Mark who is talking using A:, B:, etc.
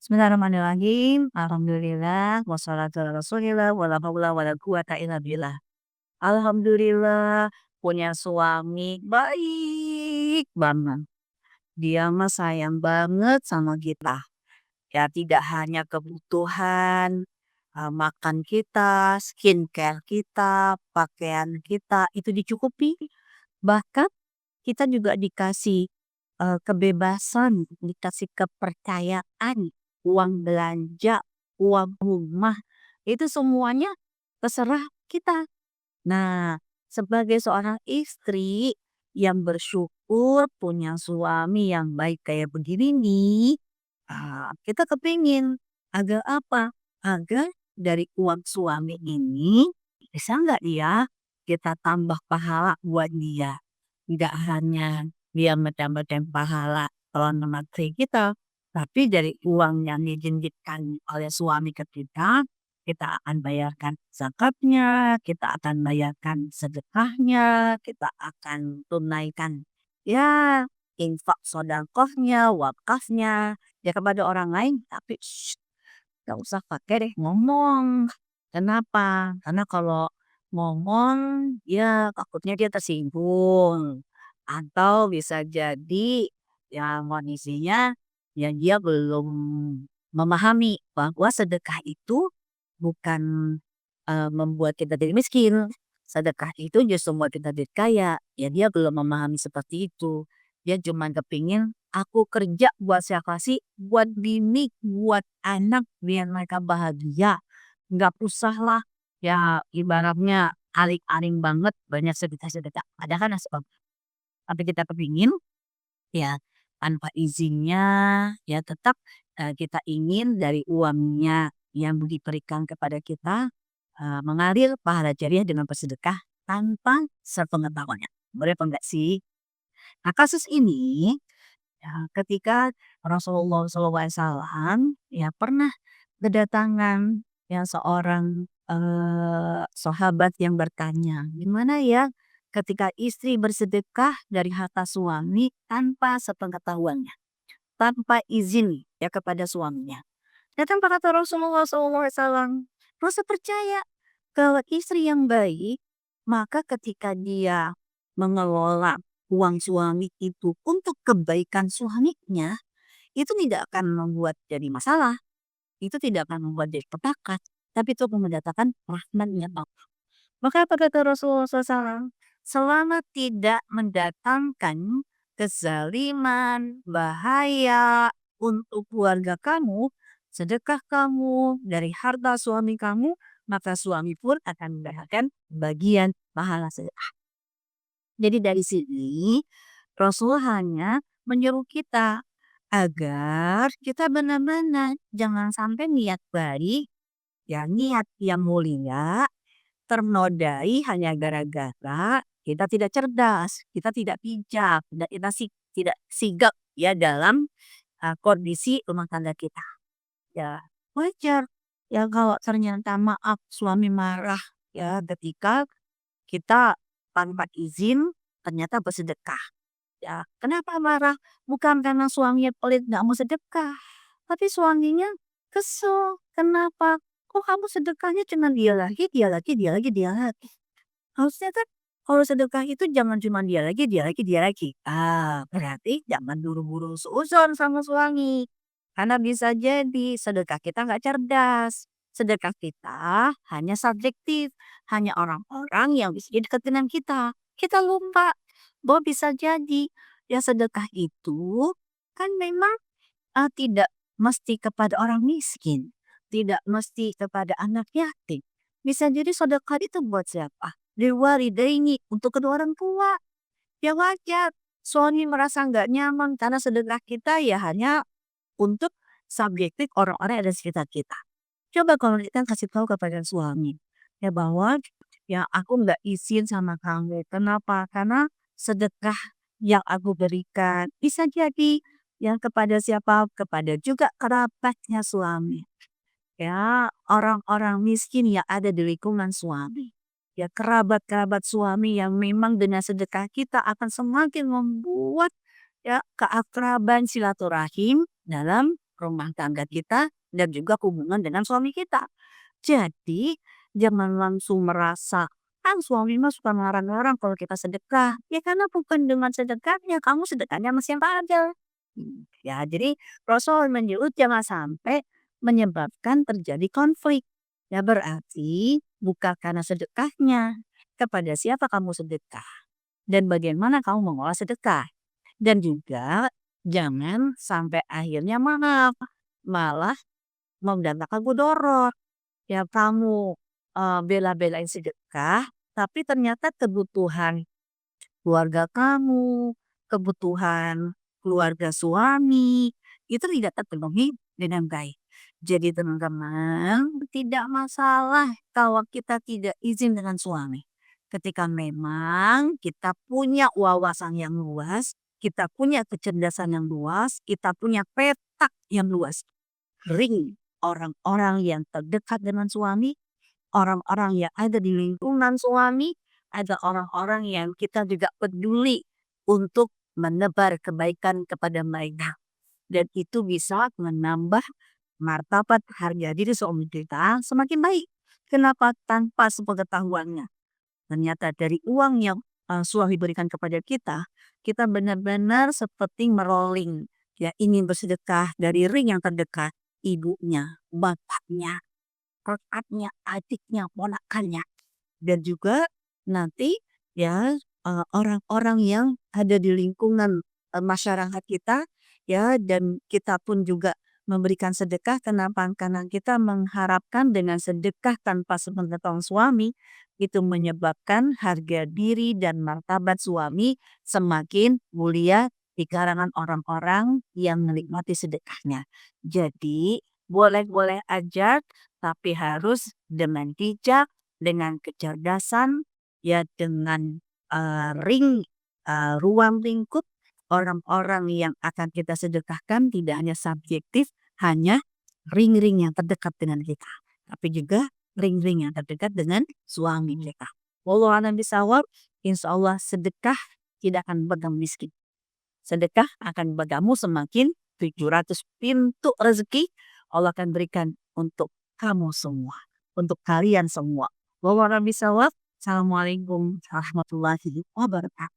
A: Bismillahirrahmanirrahim. Alhamdulillah, wassalatu ala Rasulillah, wala haula wala quwata illa billah. Alhamdulillah punya suami baik banget. Dia mah sayang banget sama kita. Ya tidak hanya kebutuhan makan kita, skincare kita, pakaian kita itu dicukupi. Bahkan kita juga dikasih kebebasan, dikasih kepercayaan, uang belanja, uang rumah, itu semuanya terserah kita. Nah, sebagai seorang istri yang bersyukur punya suami yang baik kayak begini nih, kita kepingin agar apa? Agar dari uang suami ini bisa nggak dia kita tambah pahala buat dia. Nggak hanya dia mendapatkan pahala kalau istri kita, tapi dari uang yang dijinjitkan oleh suami ke kita akan bayarkan zakatnya, kita akan bayarkan sedekahnya, kita akan tunaikan ya infak sodakohnya, wakafnya, ya kepada orang lain, tapi nggak usah pakai deh ngomong. Kenapa? Karena kalau ngomong ya takutnya dia tersinggung. Atau bisa jadi ya kondisinya ya dia belum memahami bahwa sedekah itu bukan membuat kita jadi miskin. Sedekah itu justru membuat kita jadi kaya. Ya dia belum memahami seperti itu. Dia cuma kepingin aku kerja buat siapa sih? Buat bini, buat anak biar mereka bahagia. Nggak usah lah ya ibaratnya aling-aling banget banyak sedekah-sedekah. Ada kan sebab tapi kita kepingin ya tanpa izinnya ya tetap kita ingin dari uangnya yang diberikan kepada kita mengalir pahala jariah dengan bersedekah tanpa sepengetahuannya. Boleh apa enggak sih? Nah kasus ini ya, ketika Rasulullah SAW ya pernah kedatangan yang seorang sahabat yang bertanya, gimana ya ketika istri bersedekah dari harta suami tanpa sepengetahuannya, tanpa izin ya kepada suaminya. Datang kata Rasulullah SAW, Rasul percaya kalau istri yang baik, maka ketika dia mengelola uang suami itu untuk kebaikan suaminya, itu tidak akan membuat jadi masalah. Itu tidak akan membuat jadi petaka, tapi itu akan mendatangkan rahmatnya Allah. Maka apa kata Rasulullah SAW? Selama tidak mendatangkan kezaliman, bahaya untuk keluarga kamu, sedekah kamu dari harta suami kamu, maka suami pun akan mendapatkan bagian pahala sedekah. Jadi dari sini Rasul hanya menyuruh kita agar kita benar-benar jangan sampai niat baik, ya niat yang mulia ternodai hanya gara-gara kita tidak cerdas, kita tidak bijak, tidak sigap ya dalam kondisi rumah tangga kita. Ya wajar ya kalau ternyata maaf suami marah ya ketika kita tanpa izin ternyata bersedekah. Ya, kenapa marah? Bukan karena suaminya pelit nggak mau sedekah, tapi suaminya kesel. Kenapa? Kok kamu sedekahnya cuma dia lagi, dia lagi, dia lagi, dia lagi. Harusnya kan kalau sedekah itu jangan cuma dia lagi, dia lagi, dia lagi. Berarti jangan buru-buru seuzon sama suami. Karena bisa jadi sedekah kita nggak cerdas. Sedekah kita hanya subjektif. Hanya orang-orang yang bisa deketin dengan kita. Kita lupa bahwa bisa jadi ya sedekah itu kan memang tidak mesti kepada orang miskin. Tidak mesti kepada anak yatim. Bisa jadi sedekah itu buat siapa? Liwalidaini, untuk kedua orang tua. Ya wajar. Suami merasa nggak nyaman karena sedekah kita ya hanya untuk subjektif orang-orang yang ada di sekitar kita. Coba kalau kita kasih tahu kepada suami ya bahwa ya aku nggak izin sama kamu. Kenapa? Karena sedekah yang aku berikan bisa jadi yang kepada siapa? Kepada juga kerabatnya suami. Ya, orang-orang miskin yang ada di lingkungan suami. Ya, kerabat-kerabat suami yang memang dengan sedekah kita akan semakin membuat ya keakraban silaturahim dalam rumah tangga kita dan juga hubungan dengan suami kita. Jadi jangan langsung merasa, kan suami mah suka ngarang-ngarang kalau kita sedekah. Ya karena bukan dengan sedekahnya, kamu sedekahnya sama siapa aja. Ya jadi Rasul menyebut jangan sampai menyebabkan terjadi konflik. Ya berarti bukan karena sedekahnya. Kepada siapa kamu sedekah? Dan bagaimana kamu mengolah sedekah? Dan juga jangan sampai akhirnya malah mendatangkan mudorot. Ya kamu bela-belain sedekah, tapi ternyata kebutuhan keluarga kamu, kebutuhan keluarga suami, itu tidak terpenuhi dengan baik. Jadi teman-teman, tidak masalah kalau kita tidak izin dengan suami. Ketika memang kita punya wawasan yang luas, kita punya kecerdasan yang luas, kita punya petak yang luas. Ring orang-orang yang terdekat dengan suami, orang-orang yang ada di lingkungan suami, ada orang-orang yang kita juga peduli untuk menebar kebaikan kepada mereka. Dan itu bisa menambah martabat harga diri suami kita semakin baik. Kenapa? Tanpa sepengetahuannya. Ternyata dari uang yang suami berikan kepada kita benar-benar seperti merolling. Ya, ingin bersedekah dari ring yang terdekat, ibunya, bapaknya, kakaknya, adiknya, ponakannya. Dan juga nanti ya orang-orang yang ada di lingkungan masyarakat kita ya dan kita pun juga memberikan sedekah. Kenapa? Karena kita mengharapkan dengan sedekah tanpa sepengetahuan suami itu menyebabkan harga diri dan martabat suami semakin mulia di kalangan orang-orang yang menikmati sedekahnya. Jadi boleh-boleh aja tapi harus dengan bijak, dengan kecerdasan, ya dengan ruang lingkup orang-orang yang akan kita sedekahkan tidak hanya subjektif, hanya ring-ring yang terdekat dengan kita, tapi juga ring-ring yang terdekat dengan suami kita. Wallahu a'lam bishawab. Insya Allah sedekah tidak akan membuatmu miskin. Sedekah akan membuatmu semakin 700 pintu rezeki Allah akan berikan untuk kamu semua, untuk kalian semua. Wallahu a'lam bishawab. Assalamualaikum warahmatullahi wabarakatuh.